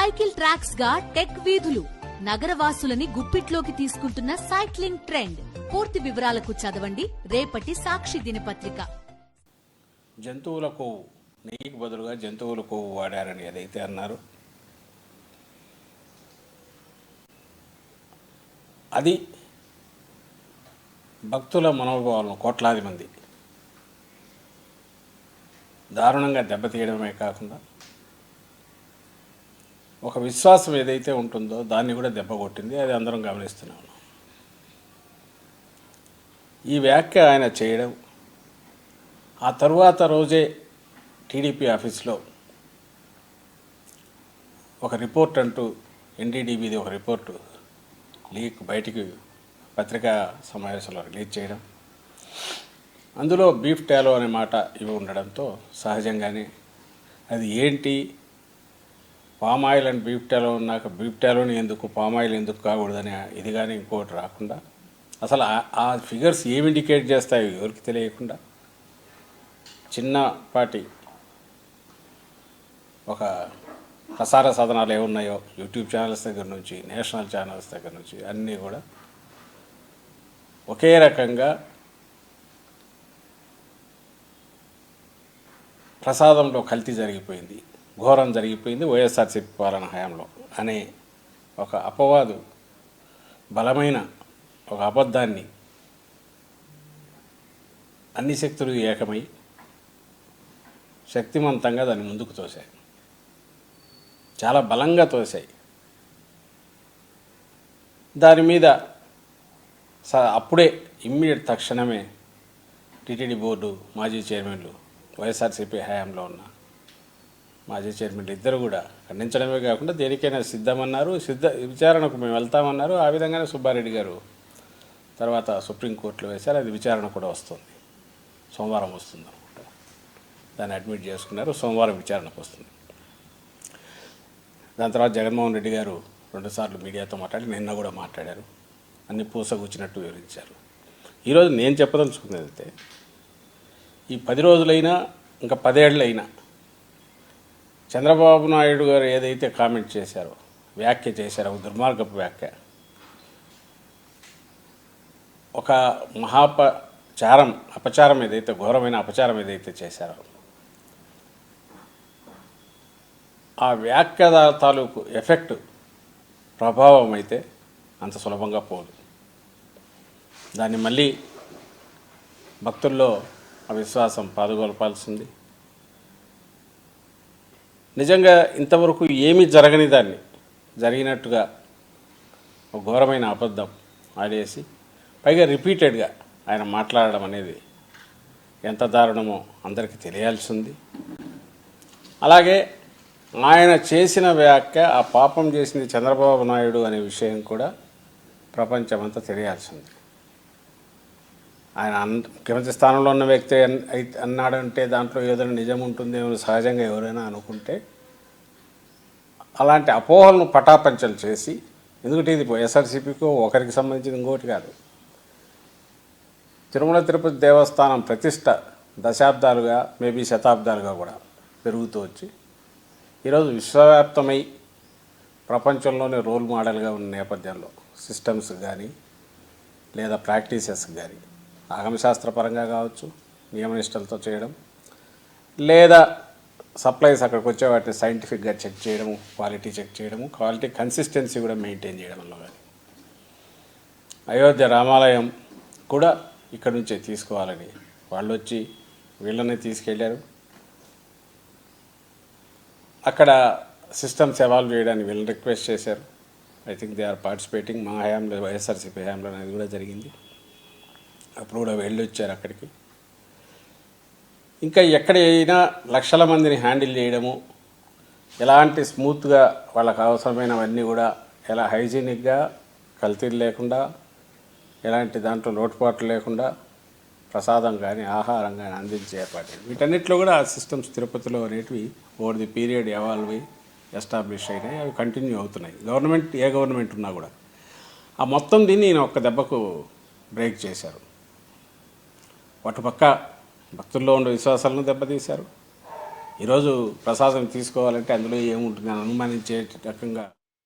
Cycle tracks గా tech వీధులు నగరవాసులని గుప్పిట్లోకి తీసుకుంటున్న సైక్లింగ్ ట్రెండ్. పూర్తి వివరాలకు చదవండి రేపటి సాక్షి దినపత్రిక. జంతువుల కొవ్వు, నెయ్యికి బదులుగా జంతువుల కొవ్వు వాడారని ఏదైతే అన్నారు, అది భక్తుల మనోభావాలను కోట్లాది మంది దారుణంగా దెబ్బతీయడమే కాకుండా ఒక విశ్వాసం ఏదైతే ఉంటుందో దాన్ని కూడా దెబ్బ కొట్టింది. అది అందరం గమనిస్తున్నాము. ఈ వ్యాఖ్య ఆయన చేయడం, ఆ తరువాత రోజే టీడీపీ ఆఫీస్లో ఒక రిపోర్ట్ అంటూ ఎన్డీడీబీది ఒక రిపోర్టు లీక్ బయటికి పత్రికా సమావేశంలో రిలీజ్ చేయడం, అందులో బీఫ్ టాలో అనే మాట ఇవి ఉండడంతో సహజంగానే అది ఏంటి, పామ్ ఆయిల్ అండ్ బీఫ్ టాలో ఉన్నాక బీఫ్ టాలోని ఎందుకు, పామ్ ఆయిల్ ఎందుకు కాకూడదని ఇది కానీ ఇంకోటి రాకుండా, అసలు ఆ ఫిగర్స్ ఏమి ఇండికేట్ చేస్తాయో ఎవరికి తెలియకుండా చిన్నపాటి ఒక ప్రసార సాధనాలు ఏమున్నాయో యూట్యూబ్ ఛానల్స్ దగ్గర నుంచి నేషనల్ ఛానల్స్ దగ్గర నుంచి అన్నీ కూడా ఒకే రకంగా ప్రసాదంలో కల్తీ జరిగిపోయింది, ఘోరం జరిగిపోయింది వైఎస్ఆర్సీపీ పాలన హయాంలో అనే ఒక అపవాదు, బలమైన ఒక అబద్ధాన్ని అన్ని శక్తులు ఏకమై శక్తివంతంగా దాన్ని ముందుకు తోశాయి, చాలా బలంగా తోశాయి. దాని మీద అప్పుడే ఇమ్మీడియట్ తక్షణమే టీటీడీ బోర్డు మాజీ చైర్మన్లు, వైఎస్ఆర్సీపీ హయాంలో ఉన్న మాజీ చైర్మన్లు ఇద్దరు కూడా ఖండించడమే కాకుండా దేనికైనా సిద్ధమన్నారు, విచారణకు మేము వెళ్తామన్నారు. ఆ విధంగానే సుబ్బారెడ్డి గారు తర్వాత సుప్రీంకోర్టులో వేశారు. అది విచారణ కూడా వస్తుంది, సోమవారం వస్తుంది అనమాట. దాన్ని అడ్మిట్ చేసుకున్నారు, సోమవారం విచారణకు వస్తుంది. దాని తర్వాత జగన్మోహన్ రెడ్డి గారు 2 సార్లు మీడియాతో మాట్లాడి నిన్న కూడా మాట్లాడారు, అన్ని పూసగుచ్చినట్టు వివరించారు. ఈరోజు నేను చెప్పదలుచుకున్నది అయితే, ఈ 10 రోజులైనా ఇంకా 10 ఏళ్ళైనా చంద్రబాబు నాయుడు గారు ఏదైతే కామెంట్ చేశారో, వ్యాఖ్య చేశారో, ఒక దుర్మార్గపు వ్యాఖ్య, ఒక అపచారం ఏదైతే, ఘోరమైన అపచారం ఏదైతే చేశారో, ఆ వ్యాఖ్య తాలూకు ఎఫెక్ట్, ప్రభావం అయితే అంత సులభంగా పోదు. దాన్ని మళ్ళీ భక్తుల్లో ఆ విశ్వాసం పాదుగొల్పాల్సింది. నిజంగా ఇంతవరకు ఏమీ జరగని దాన్ని జరిగినట్టుగా ఒక ఘోరమైన అబద్ధం ఆడేసి పైగా రిపీటెడ్గా ఆయన మాట్లాడడం అనేది ఎంత దారుణమో అందరికీ తెలియాల్సింది. అలాగే ఆయన చేసిన వ్యాఖ్య, ఆ పాపం చేసింది చంద్రబాబు నాయుడు అనే విషయం కూడా ప్రపంచమంతా తెలియాల్సింది. ఆయన ముఖ్యమంత్రి స్థానంలో ఉన్న వ్యక్తి అన్నాడంటే దాంట్లో ఏదైనా నిజం ఉంటుందేమో సహజంగా ఎవరైనా అనుకుంటే, అలాంటి అపోహలను పటాపంచలు చేసి, ఎందుకంటే ఇది వైఎస్ఆర్సీపీకి ఒకరికి సంబంధించిన ఇంకోటి కాదు, తిరుమల తిరుపతి దేవస్థానం ప్రతిష్ట దశాబ్దాలుగా, మేబీ శతాబ్దాలుగా కూడా పెరుగుతూ వచ్చి ఈరోజు విశ్వవ్యాప్తమై ప్రపంచంలోనే రోల్ మోడల్గా ఉన్న నేపథ్యంలో సిస్టమ్స్ కానీ లేదా ప్రాక్టీసెస్ కానీ ఆగమశాస్త్రపరంగా కావచ్చు, నియమనిష్టలతో చేయడం, లేదా సప్లైస్ అక్కడికి వచ్చే వాటిని సైంటిఫిక్గా చెక్ చేయడము, క్వాలిటీ చెక్ చేయడము, క్వాలిటీ కన్సిస్టెన్సీ కూడా మెయింటైన్ చేయడంలో కానీ, అయోధ్య రామాలయం కూడా ఇక్కడి నుంచే తీసుకోవాలని వాళ్ళు వచ్చి వీళ్ళని తీసుకెళ్ళారు. అక్కడ సిస్టమ్స్ ఎవాల్వ్ చేయడానికి వీళ్ళని రిక్వెస్ట్ చేశారు. I think they are participating. మా హయాంలో, వైఎస్ఆర్సీపీ హయాంలో అది కూడా జరిగింది. అప్పుడు కూడా వెళ్ళి వచ్చారు అక్కడికి. ఇంకా ఎక్కడైనా లక్షల మందిని హ్యాండిల్ చేయడము, ఎలాంటి స్మూత్గా వాళ్ళకు అవసరమైనవన్నీ కూడా ఎలా హైజీనిక్గా, కల్తీలు లేకుండా, ఎలాంటి దాంట్లో లోటుపాట్లు లేకుండా ప్రసాదం కానీ ఆహారం కానీ అందించే ఏర్పాటు, వీటన్నిటిలో కూడా ఆ సిస్టమ్స్ తిరుపతిలో అనేటివి ఓవర్ ది పీరియడ్ ఎవాల్వ్ అయ్యి ఎస్టాబ్లిష్ అయినాయి. అవి కంటిన్యూ అవుతున్నాయి. గవర్నమెంట్ ఏ గవర్నమెంట్ ఉన్నా కూడా ఆ మొత్తం దీన్ని నేను ఒక్క దెబ్బకు బ్రేక్ చేశారు. అటుపక్క భక్తుల్లో ఉండే విశ్వాసాలను దెబ్బతీశారు, ఈరోజు ప్రసాదం తీసుకోవాలంటే అందులో ఏముంటుంది అని అనుమానించే రకంగా